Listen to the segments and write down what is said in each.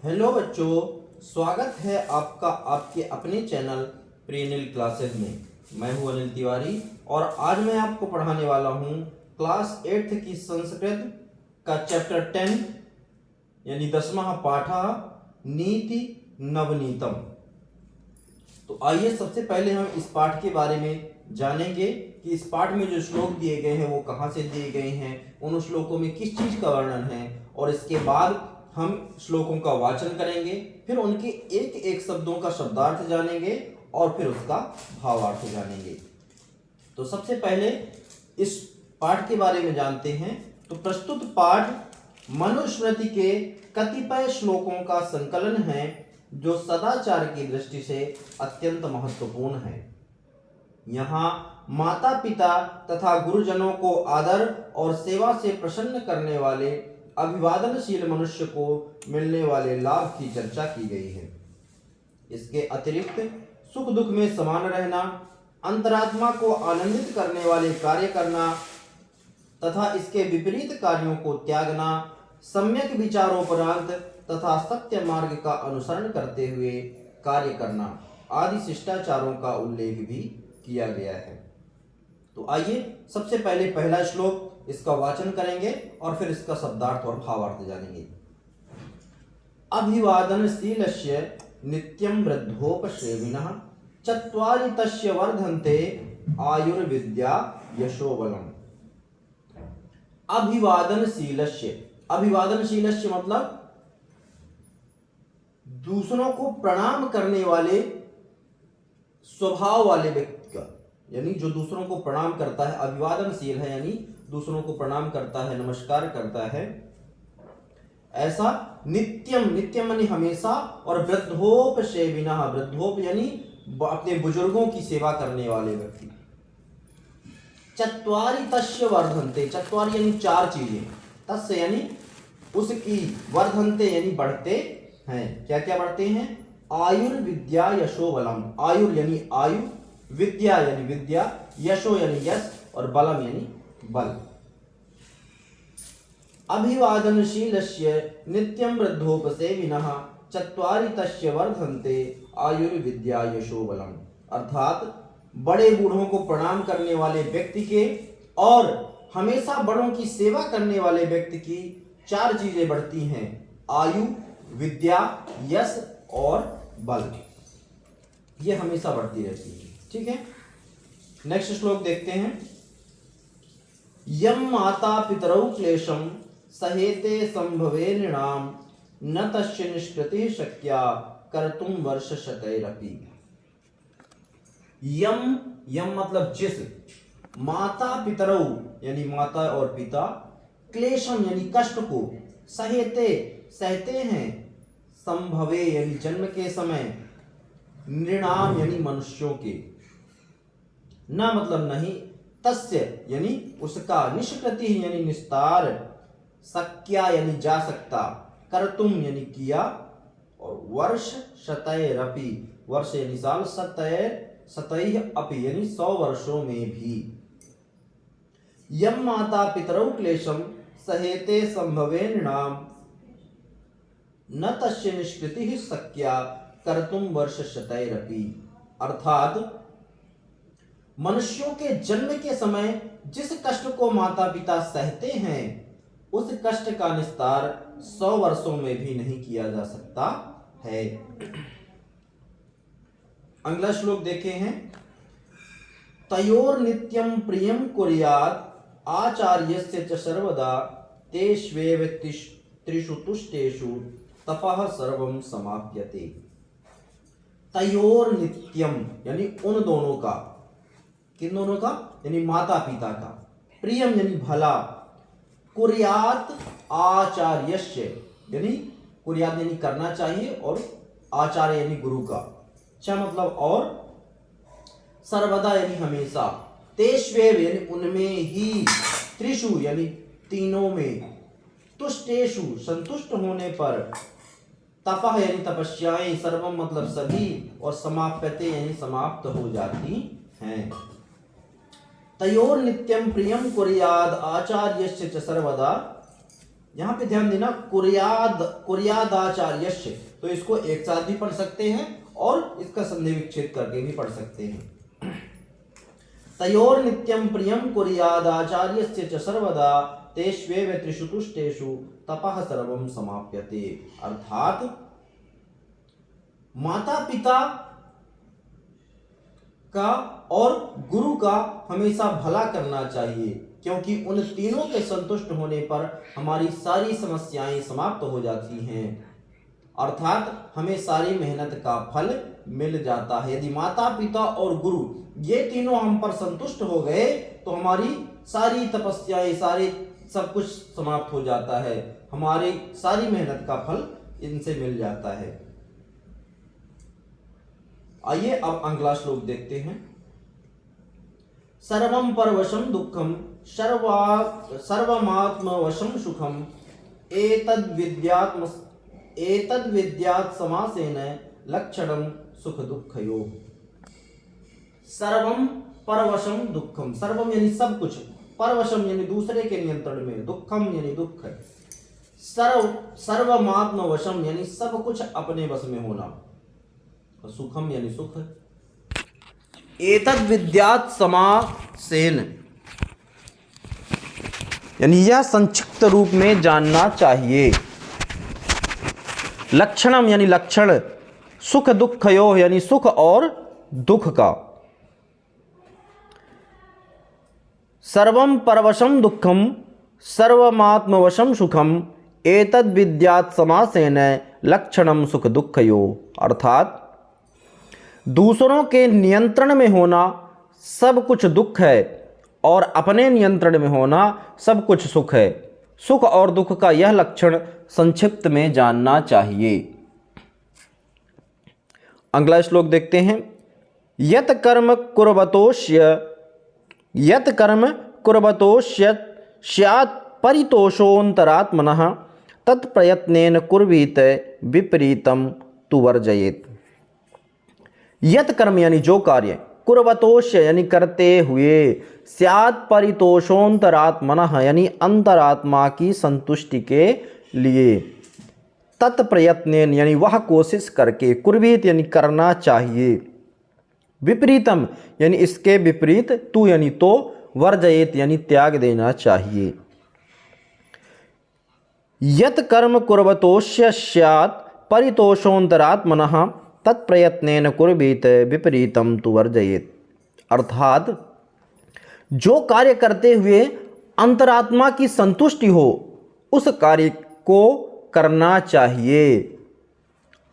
Hello बच्चों, स्वागत है आपका आपके अपने चैनल प्रीनिल क्लासेस में। मैं हूं अनिल तिवारी और आज मैं आपको पढ़ाने वाला हूं क्लास 8th की संस्कृत का चैप्टर 10 यानी 10वां पाठा नीति नवनीतम। तो आइए सबसे पहले हम इस पाठ के बारे में जानेंगे कि इस पाठ में जो श्लोक दिए गए हैं वो कहाँ से दिए गए हैं, उन श्लोकों में किस चीज का वर्णन है, और इसके बाद हम श्लोकों का वाचन करेंगे, फिर उनके एक एक शब्दों का शब्दार्थ जानेंगे और फिर उसका भावार्थ जानेंगे। तो सबसे पहले इस पाठ के बारे में जानते हैं। तो प्रस्तुत पाठ मनुस्मृति के कतिपय श्लोकों का संकलन है जो सदाचार की दृष्टि से अत्यंत महत्वपूर्ण है। यहाँ माता पिता तथा गुरुजनों को आदर और सेवा से प्रसन्न करने वाले अभिवादनशील मनुष्य को मिलने वाले लाभ की चर्चा की गई है। इसके अतिरिक्त सुख दुख में समान रहना, अंतरात्मा को आनंदित करने वाले कार्य करना तथा इसके विपरीत कार्यों को त्यागना, सम्यक विचारोपरांत तथा सत्य मार्ग का अनुसरण करते हुए कार्य करना आदि शिष्टाचारों का उल्लेख भी किया गया है। तो आइए सबसे पहले पहला श्लोक इसका वाचन करेंगे और फिर इसका शब्दार्थ और भावार्थ जानेंगे। अभिवादनशीलस्य नित्यं वृद्धोपसेविनः चत्वारि तस्य वर्धन्ते आयुर्विद्या यशोबलम्। अभिवादनशीलस्य, अभिवादनशीलस्य मतलब दूसरों को प्रणाम करने वाले स्वभाव वाले व्यक्ति का, यानी जो दूसरों को प्रणाम करता है, अभिवादनशील है यानी दूसरों को प्रणाम करता है, नमस्कार करता है, ऐसा नित्यम, नित्यम यानी हमेशा, और वृद्धोपसेविनः, वृद्धोप यानी अपने बुजुर्गों की सेवा करने वाले व्यक्ति। चत्वारि तस्य वर्धन्ते, चत्वारि यानी चार चीजें, तस्य यानी उसकी, वर्धन्ते यानी बढ़ते हैं। क्या क्या बढ़ते हैं? आयुर्विद्या यशोबलम, आयुर यानी आयु, विद्या यानी विद्या, यशो यानी यश और बलम यानी बल। अभिवादनशीलस्य नित्यं वृद्धोपसेविनः चत्वारि तस्य वर्धन्ते आयुर्विद्या यशोबलम, अर्थात बड़े बूढ़ों को प्रणाम करने वाले व्यक्ति के और हमेशा बड़ों की सेवा करने वाले व्यक्ति की चार चीजें बढ़ती हैं: आयु, विद्या, यश और बल। ये हमेशा बढ़ती रहती है। ठीक है, नेक्स्ट श्लोक देखते हैं। यम माता पितरौ क्लेशम सहेते संभवे नृणाम न तस्य निष्कृति शक्या कर्तुम वर्ष शतैरपि। यम, यम मतलब जिस, माता पितरौ यानी माता और पिता, क्लेशम यानी कष्ट को, सहेते सहते हैं, संभवे यानी जन्म के समय, नृणाम यानी मनुष्यों के, न मतलब नहीं, तस्य यानी उसका, निष्कृति यानी निस्तार, शक्या यानी जा सकता, कर्तुम यानी किया, और वर्ष शतैरपि, वर्ष यानी साल, शतैः अपि यानी 100 वर्षों में भी। यम माता पितरौ क्लेशम सहेते संभवे नृणाम न तस्य निष्कृति शक्या कर्तुम वर्ष शतैरपि, अर्थात मनुष्यों के जन्म के समय जिस कष्ट को माता पिता सहते हैं उस कष्ट का निस्तार 100 वर्षों में भी नहीं किया जा सकता है। अगला श्लोक देखे हैं। तयोर नित्यं प्रियं कुर्यात् आचार्यस्य च सर्वदा तेष्वेव त्रिषु तुष्टेषु तपः सर्वं समाप्यते। तयोर नित्यम यानी उन दोनों का, किन दोनों का? यानी माता पिता का, प्रियम यानी भला, कुर्यात आचार्यस्य यानी कुर्यात यानी करना चाहिए, और आचार्य यानी गुरु का, च मतलब और, सर्वदा यानी हमेशा, तेष्वेव यानी उनमें ही, त्रिषु यानी तीनों में, तुष्टेषु संतुष्ट होने पर, तपः यानी तपस्याएं, सर्वम मतलब सभी, और समाप्यते यानी समाप्त हो जाती हैं। तयोर नित्यं प्रियं कुर्याद आचार्यस्य च सर्वदा, यहाँ पे ध्यान देना, कुर्यादाचार्यस्य, तो इसको एक साथ भी पढ़ सकते हैं और इसका संधि विच्छेद करके भी पढ़ सकते हैं। तयोर नित्यं प्रियं कुर्यादाचार्यस्य च सर्वदा तेष्वेव त्रिषु तुष्टेषु तपः सर्वं समाप्यते। अर्थात माता पिता का और गुरु का हमेशा भला करना चाहिए, क्योंकि उन तीनों के संतुष्ट होने पर हमारी सारी समस्याएं समाप्त हो जाती हैं। अर्थात हमें सारी मेहनत का फल मिल जाता है। यदि माता पिता और गुरु ये तीनों हम पर संतुष्ट हो गए तो हमारी सारी तपस्याएं, सारे सब कुछ समाप्त हो जाता है, हमारी सारी मेहनत का फल इनसे मिल जाता है। आइए अब अगला श्लोक देखते हैं। सर्वं परवशं दुःखं सर्वमात्मवशं सुखं एतद्विद्यात् समासेन लक्षणं सुख दुःखयोः। सर्वं परवशं दुःखम, सर्वम यानी सब कुछ, परवशम यानी दूसरे के नियंत्रण में, दुःखम यानी दुख, सर्वमात्म वशम यानी सब कुछ अपने वश में होना, सुखम यानी सुख। एतद् विद्यात् समासेन यानी यह संक्षिप्त रूप में जानना चाहिए। लक्षणम यानी लक्षण, सुख दुःखयोः यानी सुख और दुख का। सर्वं परवशं दुःखं सर्वमात्मवशं सुखम एतद् विद्यात् समासेन लक्षणम सुख दुःखयोः। अर्थात दूसरों के नियंत्रण में होना सब कुछ दुख है और अपने नियंत्रण में होना सब कुछ सुख है। सुख और दुख का यह लक्षण संक्षिप्त में जानना चाहिए। अगला श्लोक देखते हैं। यत कर्म कुर्वतोष्य स्यात् परितोषोऽन्तरात्मनः तत्प्रयत्नेन कुर्वीत विपरीतं तु वर्जयेत्। यत कर्म यानी जो कार्य, कुर्वतोष्य यानी करते हुए, स्यात् परितोषोऽन्तरात्मनः यानी अंतरात्मा की संतुष्टि के लिए, तत्प्रयत्नेन यानी वह कोशिश करके, कुर्वीत यानी करना चाहिए, विपरीतम यानी इसके विपरीत, तू यानी तो, वर्जयेत यानी त्याग देना चाहिए। यत कर्म कुर्वतोष्य स्यात् परितोषोऽन्तरात्मनः तत्प्रयत्नेन कुर्वीत विपरीतम तु वर्जयेत। अर्थात जो कार्य करते हुए अंतरात्मा की संतुष्टि हो उस कार्य को करना चाहिए,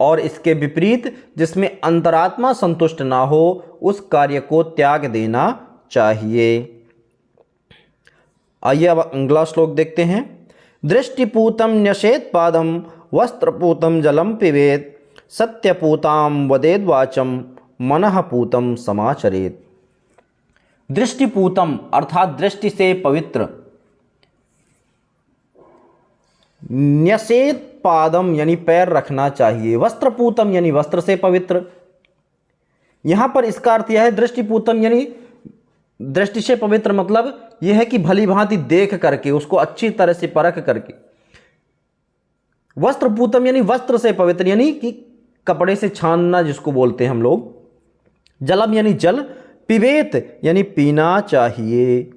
और इसके विपरीत जिसमें अंतरात्मा संतुष्ट ना हो उस कार्य को त्याग देना चाहिए। आइए अब अगला श्लोक देखते हैं। दृष्टिपूतं न्यसेत् पादं वस्त्रपूतं जलं पिबेत् सत्यपूतां वदेद् वाचं मनःपूतं समाचरेत्। दृष्टिपूतम अर्थात दृष्टि से पवित्र, न्यसेत् पादम यानी पैर रखना चाहिए, वस्त्रपूतम यानी वस्त्र से पवित्र। यहां पर इसका अर्थ यह है, दृष्टिपूतम यानी दृष्टि से पवित्र, मतलब यह है कि भली भांति देख करके, उसको अच्छी तरह से परख करके। वस्त्रपूतम यानी वस्त्र से पवित्र, यानी कि कपड़े से छानना जिसको बोलते हैं हम लोग। जलम यानी जल, पिबेत यानी पीना चाहिए।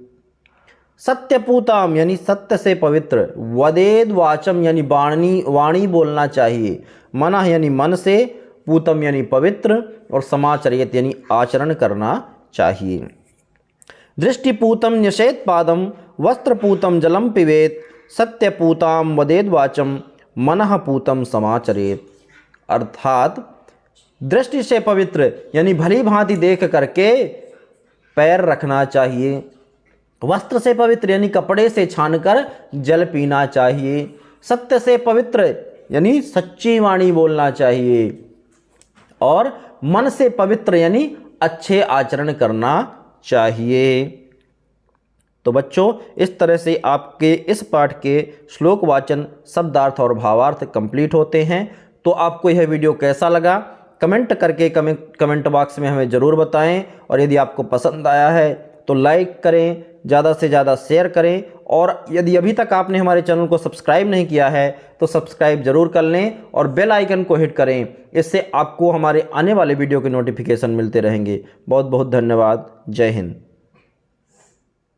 सत्यपूताम यानी सत्य से पवित्र, वदेद वाचम यानी वाणी बोलना चाहिए, मनः यानी मन से, पूतम यानी पवित्र, और समाचरित यानी आचरण करना चाहिए। दृष्टिपूतम न्यसेत् पादम वस्त्रपूतम जलम पिबेत सत्यपूताम वदेद वाचम मनःपूतम समाचरेत। अर्थात दृष्टि से पवित्र यानी भली भांति देख करके पैर रखना चाहिए, वस्त्र से पवित्र यानी कपड़े से छानकर जल पीना चाहिए, सत्य से पवित्र यानी सच्ची वाणी बोलना चाहिए, और मन से पवित्र यानी अच्छे आचरण करना चाहिए। तो बच्चों, इस तरह से आपके इस पाठ के श्लोक वाचन, शब्दार्थ और भावार्थ कंप्लीट होते हैं। तो आपको यह वीडियो कैसा लगा कमेंट करके कमेंट बॉक्स में हमें ज़रूर बताएं, और यदि आपको पसंद आया है तो लाइक करें, ज़्यादा से ज़्यादा शेयर करें, और यदि अभी तक आपने हमारे चैनल को सब्सक्राइब नहीं किया है तो सब्सक्राइब जरूर कर लें और बेल आइकन को हिट करें। इससे आपको हमारे आने वाले वीडियो के नोटिफिकेशन मिलते रहेंगे। बहुत बहुत धन्यवाद। जय हिंद।